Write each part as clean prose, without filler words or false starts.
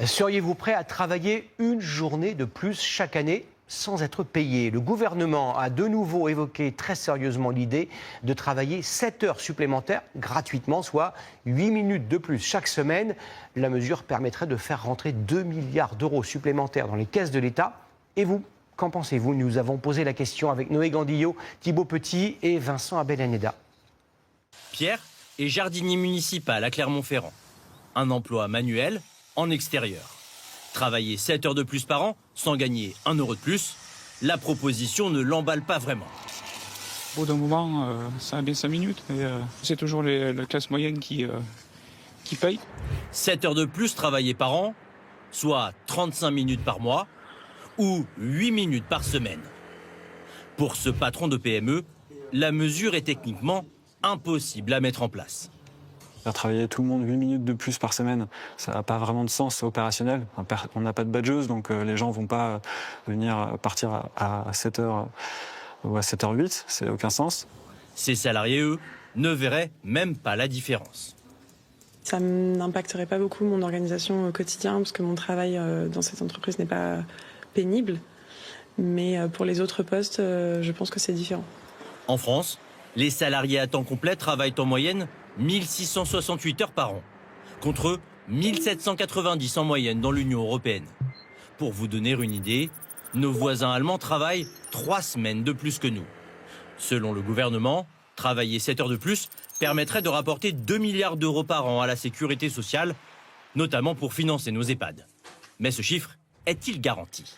Seriez-vous prêt à travailler une journée de plus chaque année sans être payé? Le gouvernement a de nouveau évoqué très sérieusement l'idée de travailler 7 heures supplémentaires gratuitement, soit 8 minutes de plus chaque semaine. La mesure permettrait de faire rentrer 2 milliards d'euros supplémentaires dans les caisses de l'État. Et vous, qu'en pensez-vous? Nous avons posé la question avec Noé Gandillot, Thibaut Petit et Vincent Abelaneda. Pierre est jardinier municipal à Clermont-Ferrand. Un emploi manuel en extérieur. Travailler 7 heures de plus par an sans gagner 1 euro de plus, la proposition ne l'emballe pas vraiment. Au bout d'un moment, ça a bien 5 minutes, mais c'est toujours la classe moyenne qui paye. 7 heures de plus travaillées par an, soit 35 minutes par mois ou 8 minutes par semaine. Pour ce patron de PME, la mesure est techniquement impossible à mettre en place. Faire travailler tout le monde 8 minutes de plus par semaine, ça n'a pas vraiment de sens opérationnel. On n'a pas de badgeuse, donc les gens ne vont pas venir partir à 7h ou à 7h08, ça n'a aucun sens. Ces salariés, eux, ne verraient même pas la différence. Ça n'impacterait pas beaucoup mon organisation au quotidien, parce que mon travail dans cette entreprise n'est pas pénible. Mais pour les autres postes, je pense que c'est différent. En France, les salariés à temps complet travaillent en moyenne 1668 heures par an, contre 1790 en moyenne dans l'Union européenne. Pour vous donner une idée, nos voisins allemands travaillent 3 semaines de plus que nous. Selon le gouvernement, travailler 7 heures de plus permettrait de rapporter 2 milliards d'euros par an à la sécurité sociale, notamment pour financer nos EHPAD. Mais ce chiffre est-il garanti ?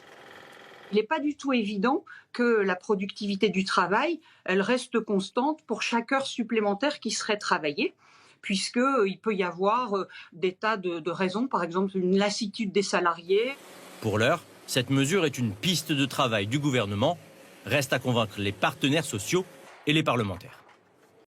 Il n'est pas du tout évident que la productivité du travail, elle reste constante pour chaque heure supplémentaire qui serait travaillée, puisqu'il peut y avoir des tas de raisons, par exemple une lassitude des salariés. Pour l'heure, cette mesure est une piste de travail du gouvernement. Reste à convaincre les partenaires sociaux et les parlementaires.